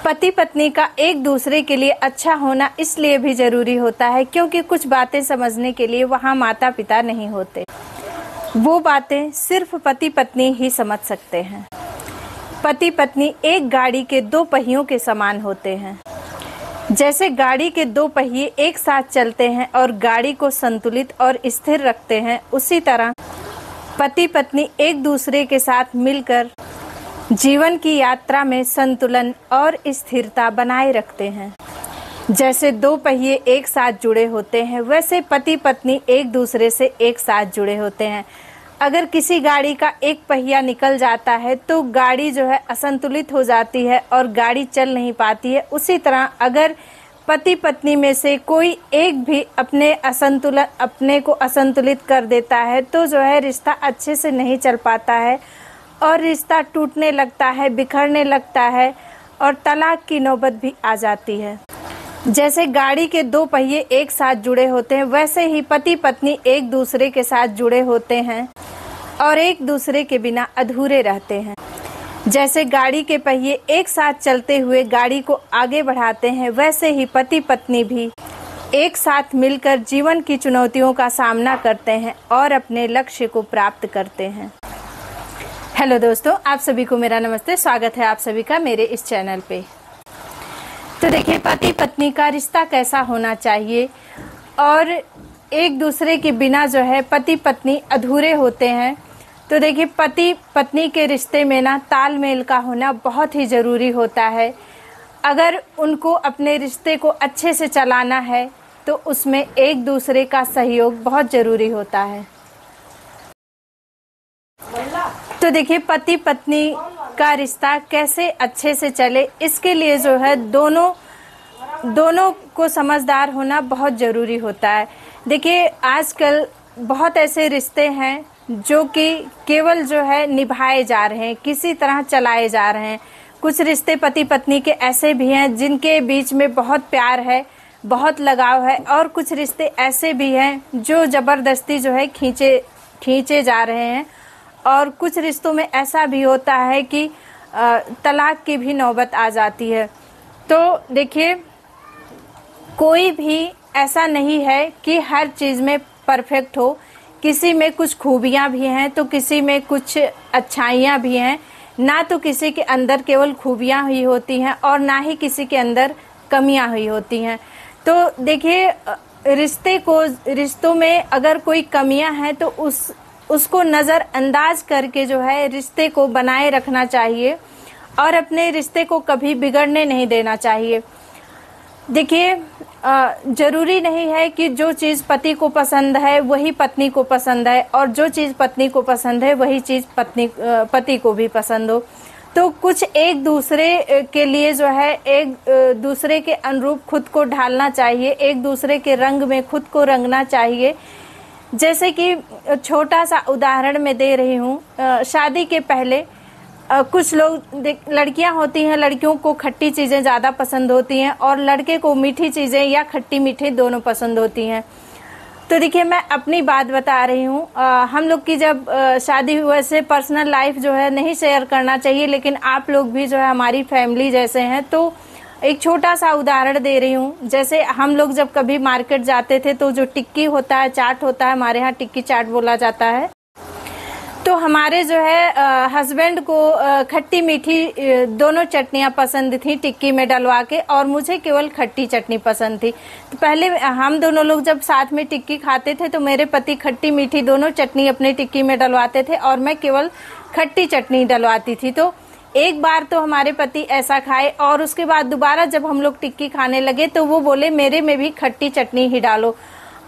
पति पत्नी का एक दूसरे के लिए अच्छा होना इसलिए भी ज़रूरी होता है क्योंकि कुछ बातें समझने के लिए वहाँ माता पिता नहीं होते। वो बातें सिर्फ पति पत्नी ही समझ सकते हैं। पति पत्नी एक गाड़ी के दो पहियों के समान होते हैं। जैसे गाड़ी के दो पहिए एक साथ चलते हैं और गाड़ी को संतुलित और स्थिर रखते हैं, उसी तरह पति पत्नी एक दूसरे के साथ मिलकर जीवन की यात्रा में संतुलन और स्थिरता बनाए रखते हैं। जैसे दो पहिए एक साथ जुड़े होते हैं, वैसे पति पत्नी एक दूसरे से एक साथ जुड़े होते हैं। अगर किसी गाड़ी का एक पहिया निकल जाता है तो गाड़ी जो है असंतुलित हो जाती है और गाड़ी चल नहीं पाती है। उसी तरह अगर पति पत्नी में से कोई एक भी अपने को असंतुलित कर देता है तो जो है रिश्ता अच्छे से नहीं चल पाता है और रिश्ता टूटने लगता है, बिखरने लगता है और तलाक की नौबत भी आ जाती है। जैसे गाड़ी के दो पहिए एक साथ जुड़े होते हैं, वैसे ही पति पत्नी एक दूसरे के साथ जुड़े होते हैं और एक दूसरे के बिना अधूरे रहते हैं। जैसे गाड़ी के पहिए एक साथ चलते हुए गाड़ी को आगे बढ़ाते हैं, वैसे ही पति पत्नी भी एक साथ मिलकर जीवन की चुनौतियों का सामना करते हैं और अपने लक्ष्य को प्राप्त करते हैं। हेलो दोस्तों, आप सभी को मेरा नमस्ते। स्वागत है आप सभी का मेरे इस चैनल पे। तो देखिए, पति पत्नी का रिश्ता कैसा होना चाहिए और एक दूसरे के बिना जो है पति पत्नी अधूरे होते हैं। तो देखिए, पति पत्नी के रिश्ते में ना तालमेल का होना बहुत ही ज़रूरी होता है। अगर उनको अपने रिश्ते को अच्छे से चलाना है तो उसमें एक दूसरे का सहयोग बहुत ज़रूरी होता है। तो देखिए, पति पत्नी का रिश्ता कैसे अच्छे से चले, इसके लिए जो है दोनों को समझदार होना बहुत ज़रूरी होता है। देखिए, आजकल बहुत ऐसे रिश्ते हैं जो कि केवल जो है निभाए जा रहे हैं, किसी तरह चलाए जा रहे हैं। कुछ रिश्ते पति पत्नी के ऐसे भी हैं जिनके बीच में बहुत प्यार है, बहुत लगाव है, और कुछ रिश्ते ऐसे भी हैं जो ज़बरदस्ती जो है खींचे जा रहे हैं। और कुछ रिश्तों में ऐसा भी होता है कि तलाक की भी नौबत आ जाती है। तो देखिए, कोई भी ऐसा नहीं है कि हर चीज़ में परफेक्ट हो। किसी में कुछ खूबियाँ भी हैं तो किसी में कुछ अच्छाइयाँ भी हैं। ना तो किसी के अंदर केवल खूबियाँ ही होती हैं और ना ही किसी के अंदर कमियाँ हुई होती हैं। तो देखिए, रिश्तों में अगर कोई कमियाँ हैं तो उसको नज़रअंदाज करके जो है रिश्ते को बनाए रखना चाहिए और अपने रिश्ते को कभी बिगड़ने नहीं देना चाहिए। देखिए, ज़रूरी नहीं है कि जो चीज़ पति को पसंद है वही पत्नी को पसंद है, और जो चीज़ पत्नी को पसंद है वही चीज़ पति को भी पसंद हो। तो कुछ एक दूसरे के लिए जो है एक दूसरे के अनुरूप खुद को ढालना चाहिए, एक दूसरे के रंग में खुद को रंगना चाहिए। जैसे कि छोटा सा उदाहरण मैं दे रही हूँ, शादी के पहले कुछ लोग लड़कियां होती हैं, लड़कियों को खट्टी चीज़ें ज़्यादा पसंद होती हैं और लड़के को मीठी चीज़ें या खट्टी मीठी दोनों पसंद होती हैं। तो देखिए, मैं अपनी बात बता रही हूँ। हम लोग की जब शादी हुए से पर्सनल लाइफ जो है नहीं शेयर करना चाहिए, लेकिन आप लोग भी जो है हमारी फैमिली जैसे हैं। तो एक छोटा सा उदाहरण दे रही हूँ। जैसे हम लोग जब कभी मार्केट जाते थे तो जो टिक्की होता है, चाट होता है, हमारे यहाँ टिक्की चाट बोला जाता है। तो हमारे जो है हस्बैंड को खट्टी मीठी दोनों चटनियाँ पसंद थी टिक्की में डलवा के, और मुझे केवल खट्टी चटनी पसंद थी। तो पहले हम दोनों लोग जब साथ में टिक्की खाते थे तो मेरे पति खट्टी मीठी दोनों चटनी अपनी टिक्की में डलवाते थे और मैं केवल खट्टी चटनी डलवाती थी। तो एक बार तो हमारे पति ऐसा खाए और उसके बाद दोबारा जब हम लोग टिक्की खाने लगे तो वो बोले मेरे में भी खट्टी चटनी ही डालो,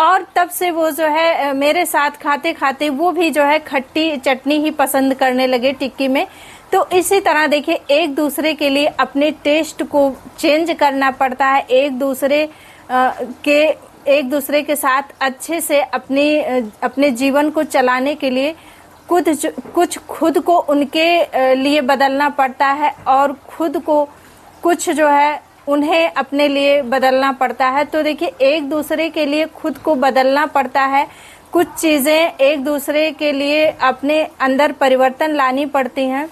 और तब से वो जो है मेरे साथ खाते खाते वो भी जो है खट्टी चटनी ही पसंद करने लगे टिक्की में। तो इसी तरह देखिए, एक दूसरे के लिए अपने टेस्ट को चेंज करना पड़ता है। एक दूसरे के साथ अच्छे से अपने जीवन को चलाने के लिए कुछ खुद को उनके लिए बदलना पड़ता है और खुद को कुछ जो है उन्हें अपने लिए बदलना पड़ता है। तो देखिए, एक दूसरे के लिए खुद को बदलना पड़ता है, कुछ चीज़ें एक दूसरे के लिए अपने अंदर परिवर्तन लानी पड़ती हैं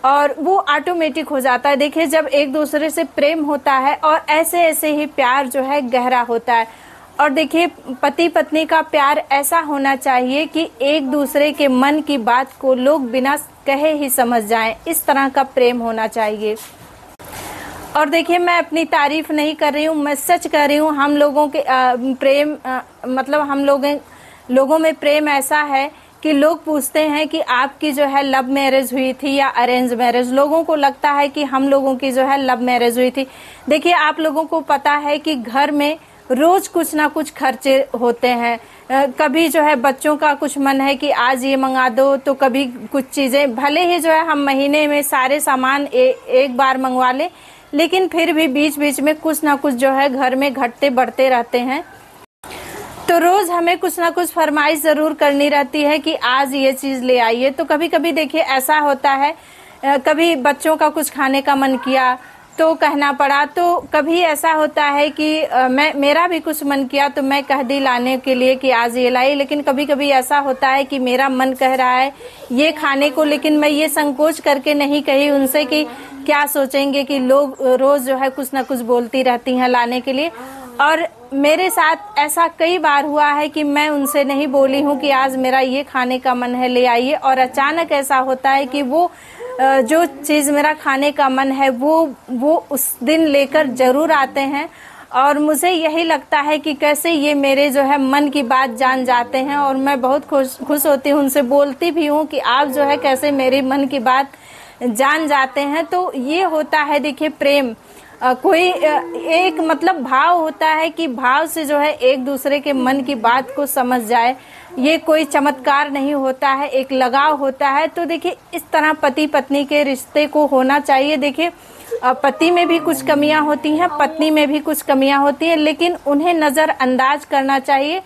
और वो ऑटोमेटिक हो जाता है। देखिए जब एक दूसरे से प्रेम होता है और ऐसे ऐसे ही प्यार जो है गहरा होता है। और देखिए पति पत्नी का प्यार ऐसा होना चाहिए कि एक दूसरे के मन की बात को लोग बिना कहे ही समझ जाएं, इस तरह का प्रेम होना चाहिए। और देखिए मैं अपनी तारीफ नहीं कर रही हूँ, मैं सच कर रही हूँ। हम लोगों के प्रेम मतलब हम लोगों में प्रेम ऐसा है कि लोग पूछते हैं कि आपकी जो है लव मैरिज हुई थी या अरेंज मैरिज। लोगों को लगता है कि हम लोगों की जो है लव मैरिज हुई थी। देखिए आप लोगों को पता है कि घर में रोज कुछ ना कुछ खर्चे होते हैं। कभी जो है बच्चों का कुछ मन है कि आज ये मंगा दो, तो कभी कुछ चीज़ें, भले ही जो है हम महीने में सारे सामान एक बार मंगवा लें, लेकिन फिर भी बीच बीच में कुछ ना कुछ जो है घर में घटते बढ़ते रहते हैं। तो रोज हमें कुछ ना कुछ फरमाइश जरूर करनी रहती है कि आज ये चीज ले आइए। तो कभी कभी देखिए ऐसा होता है, कभी बच्चों का कुछ खाने का मन किया तो कहना पड़ा, तो कभी ऐसा होता है कि मेरा भी कुछ मन किया तो मैं कह दी लाने के लिए कि आज ये लाई। लेकिन कभी कभी ऐसा होता है कि मेरा मन कह रहा है ये खाने को, लेकिन मैं ये संकोच करके नहीं कही उनसे कि क्या सोचेंगे कि लोग रोज जो है कुछ ना कुछ बोलती रहती हैं लाने के लिए। और मेरे साथ ऐसा कई बार हुआ है कि मैं उनसे नहीं बोली हूँ कि आज मेरा ये खाने का मन है ले आइए, और अचानक ऐसा होता है कि वो जो चीज़ मेरा खाने का मन है वो उस दिन लेकर जरूर आते हैं। और मुझे यही लगता है कि कैसे ये मेरे जो है मन की बात जान जाते हैं, और मैं बहुत खुश होती हूँ, उनसे बोलती भी हूँ कि आप जो है कैसे मेरे मन की बात जान जाते हैं। तो ये होता है देखिए प्रेम। कोई एक मतलब भाव होता है कि भाव से जो है एक दूसरे के मन की बात को समझ जाए। ये कोई चमत्कार नहीं होता है, एक लगाव होता है। तो देखिए इस तरह पति पत्नी के रिश्ते को होना चाहिए। देखिए पति में भी कुछ कमियां होती हैं, पत्नी में भी कुछ कमियां होती हैं, लेकिन उन्हें नज़रअंदाज करना चाहिए।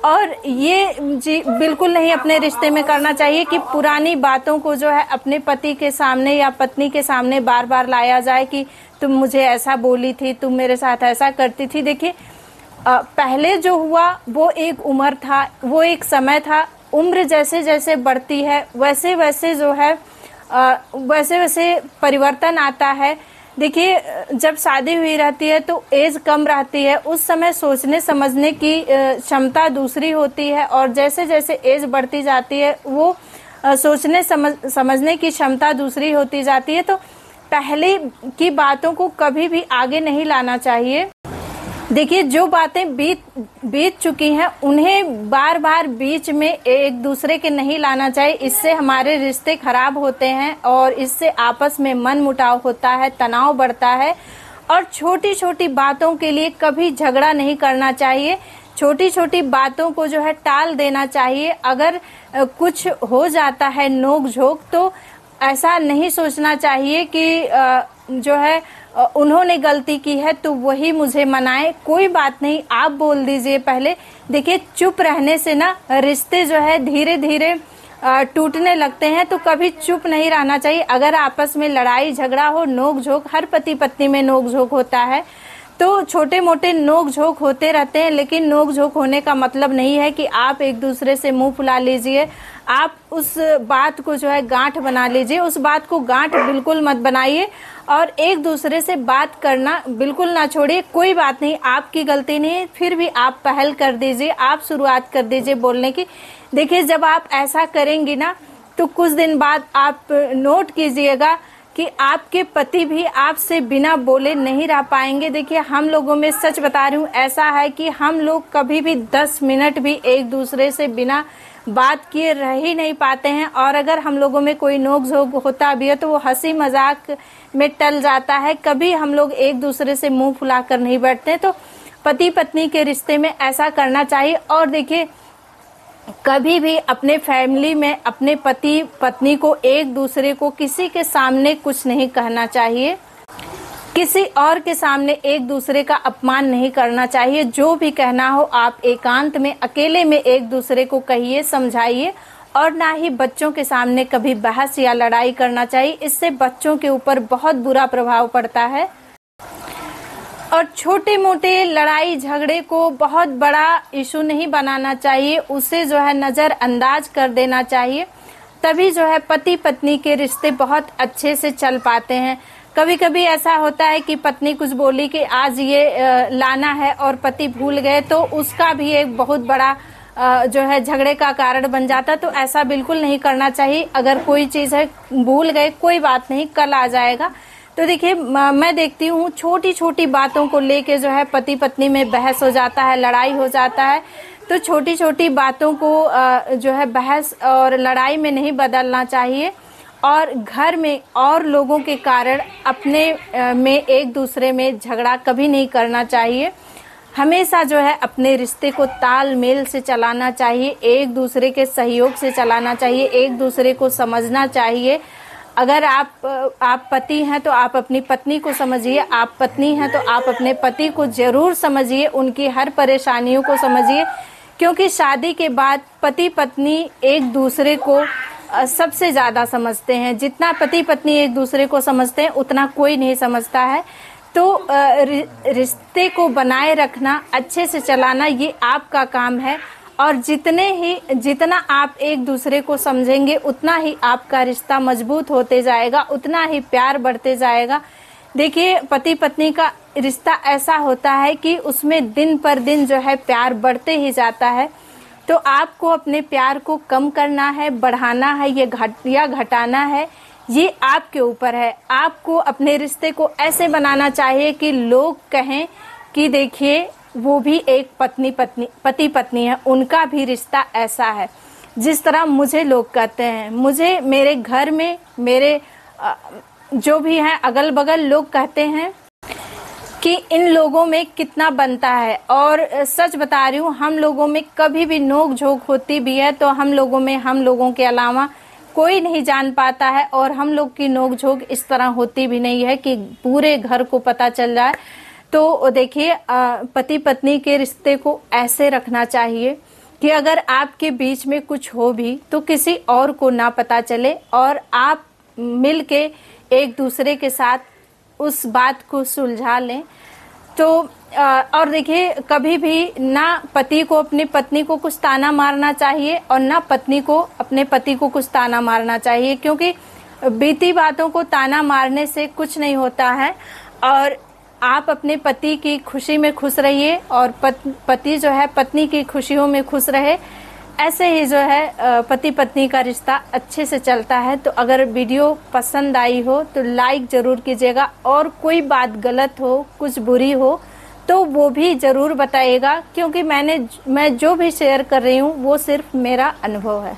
और ये जी बिल्कुल नहीं अपने रिश्ते में करना चाहिए कि पुरानी बातों को जो है अपने पति के सामने या पत्नी के सामने बार बार लाया जाए कि तुम मुझे ऐसा बोली थी, तुम मेरे साथ ऐसा करती थी। देखिए पहले जो हुआ वो एक उम्र था, वो एक समय था। उम्र जैसे जैसे बढ़ती है वैसे वैसे जो है वैसे वैसे परिवर्तन आता है। देखिए जब शादी हुई रहती है तो एज कम रहती है, उस समय सोचने समझने की क्षमता दूसरी होती है, और जैसे जैसे एज बढ़ती जाती है वो सोचने समझने की क्षमता दूसरी होती जाती है। तो पहले की बातों को कभी भी आगे नहीं लाना चाहिए। देखिए जो बातें बीत चुकी हैं उन्हें बार बार बीच में एक दूसरे के नहीं लाना चाहिए। इससे हमारे रिश्ते खराब होते हैं और इससे आपस में मन मुटाव होता है, तनाव बढ़ता है। और छोटी छोटी बातों के लिए कभी झगड़ा नहीं करना चाहिए। छोटी छोटी बातों को जो है टाल देना चाहिए। अगर कुछ हो जाता है नोक झोंक तो ऐसा नहीं सोचना चाहिए कि जो है उन्होंने गलती की है तो वही मुझे मनाए। कोई बात नहीं, आप बोल दीजिए पहले। देखिए चुप रहने से ना रिश्ते जो है धीरे धीरे टूटने लगते हैं। तो कभी चुप नहीं रहना चाहिए। अगर आपस में लड़ाई झगड़ा हो, नोक झोंक, हर पति पत्नी में नोक झोंक होता है, तो छोटे मोटे नोक झोंक होते रहते हैं। लेकिन नोक झोंक होने का मतलब नहीं है कि आप एक दूसरे से मुंह फुला लीजिए। आप उस बात को जो है गांठ बना लीजिए। उस बात को गांठ बिल्कुल मत बनाइए और एक दूसरे से बात करना बिल्कुल ना छोड़िए। कोई बात नहीं, आपकी गलती नहीं है, फिर भी आप पहल कर दीजिए, आप शुरुआत कर दीजिए बोलने की। देखिए जब आप ऐसा करेंगी ना तो कुछ दिन बाद आप नोट कीजिएगा कि आपके पति भी आपसे बिना बोले नहीं रह पाएंगे। देखिए हम लोगों में, सच बता रही हूँ, ऐसा है कि हम लोग कभी भी 10 मिनट भी एक दूसरे से बिना बात किए रह ही नहीं पाते हैं। और अगर हम लोगों में कोई नोक झोंक होता भी है तो वो हंसी मजाक में टल जाता है। कभी हम लोग एक दूसरे से मुंह फुलाकर नहीं बैठते। तो पति पत्नी के रिश्ते में ऐसा करना चाहिए। और देखिए कभी भी अपने फैमिली में अपने पति पत्नी को एक दूसरे को किसी के सामने कुछ नहीं कहना चाहिए। किसी और के सामने एक दूसरे का अपमान नहीं करना चाहिए। जो भी कहना हो आप एकांत में अकेले में एक दूसरे को कहिए, समझाइए। और ना ही बच्चों के सामने कभी बहस या लड़ाई करना चाहिए। इससे बच्चों के ऊपर बहुत बुरा प्रभाव पड़ता है। और छोटे मोटे लड़ाई झगड़े को बहुत बड़ा इशू नहीं बनाना चाहिए, उसे जो है नज़रअंदाज कर देना चाहिए। तभी जो है पति पत्नी के रिश्ते बहुत अच्छे से चल पाते हैं। कभी कभी ऐसा होता है कि पत्नी कुछ बोली कि आज ये लाना है और पति भूल गए, तो उसका भी एक बहुत बड़ा जो है झगड़े का कारण बन जाता। तो ऐसा बिल्कुल नहीं करना चाहिए। अगर कोई चीज़ है भूल गए, कोई बात नहीं, कल आ जाएगा। तो देखिए मैं देखती हूँ छोटी छोटी बातों को लेके जो है पति पत्नी में बहस हो जाता है, लड़ाई हो जाता है। तो छोटी छोटी बातों को जो है बहस और लड़ाई में नहीं बदलना चाहिए, और घर में और लोगों के कारण अपने में एक दूसरे में झगड़ा कभी नहीं करना चाहिए। हमेशा जो है अपने रिश्ते को तालमेल से चलाना चाहिए, एक दूसरे के सहयोग से चलाना चाहिए, एक दूसरे को समझना चाहिए। अगर आप पति हैं तो आप अपनी पत्नी को समझिए, आप पत्नी हैं तो आप अपने पति को ज़रूर समझिए, उनकी हर परेशानियों को समझिए। क्योंकि शादी के बाद पति पत्नी एक दूसरे को सबसे ज़्यादा समझते हैं। जितना पति पत्नी एक दूसरे को समझते हैं उतना कोई नहीं समझता है। तो रिश्ते को बनाए रखना, अच्छे से चलाना, ये आपका काम है। और जितना आप एक दूसरे को समझेंगे उतना ही आपका रिश्ता मजबूत होते जाएगा, उतना ही प्यार बढ़ते जाएगा। देखिए पति पत्नी का रिश्ता ऐसा होता है कि उसमें दिन पर दिन जो है प्यार बढ़ते ही जाता है। तो आपको अपने प्यार को कम करना है, बढ़ाना है या घटाना है, ये आपके ऊपर है। आपको अपने रिश्ते को ऐसे बनाना चाहिए कि लोग कहें कि देखिए वो भी एक पति पत्नी है, उनका भी रिश्ता ऐसा है। जिस तरह मुझे लोग कहते हैं, मुझे मेरे घर में मेरे जो भी हैं अगल बगल लोग कहते हैं कि इन लोगों में कितना बनता है। और सच बता रही हूँ, हम लोगों में कभी भी नोक झोंक होती भी है तो हम लोगों के अलावा कोई नहीं जान पाता है। और हम लोग की नोक झोंक इस तरह होती भी नहीं है कि पूरे घर को पता चल जाए। तो देखिए पति पत्नी के रिश्ते को ऐसे रखना चाहिए कि अगर आपके बीच में कुछ हो भी तो किसी और को ना पता चले, और आप मिल के एक दूसरे के साथ उस बात को सुलझा लें। तो और देखिए कभी भी ना पति को अपनी पत्नी को कुछ ताना मारना चाहिए और ना पत्नी को अपने पति को कुछ ताना मारना चाहिए, क्योंकि बीती बातों को ताना मारने से कुछ नहीं होता है। और आप अपने पति की खुशी में खुश रहिए और पति जो है पत्नी की खुशियों में खुश रहे। ऐसे ही जो है पति पत्नी का रिश्ता अच्छे से चलता है। तो अगर वीडियो पसंद आई हो तो लाइक ज़रूर कीजिएगा, और कोई बात गलत हो, कुछ बुरी हो तो वो भी ज़रूर बताइएगा, क्योंकि मैं जो भी शेयर कर रही हूँ वो सिर्फ मेरा अनुभव है।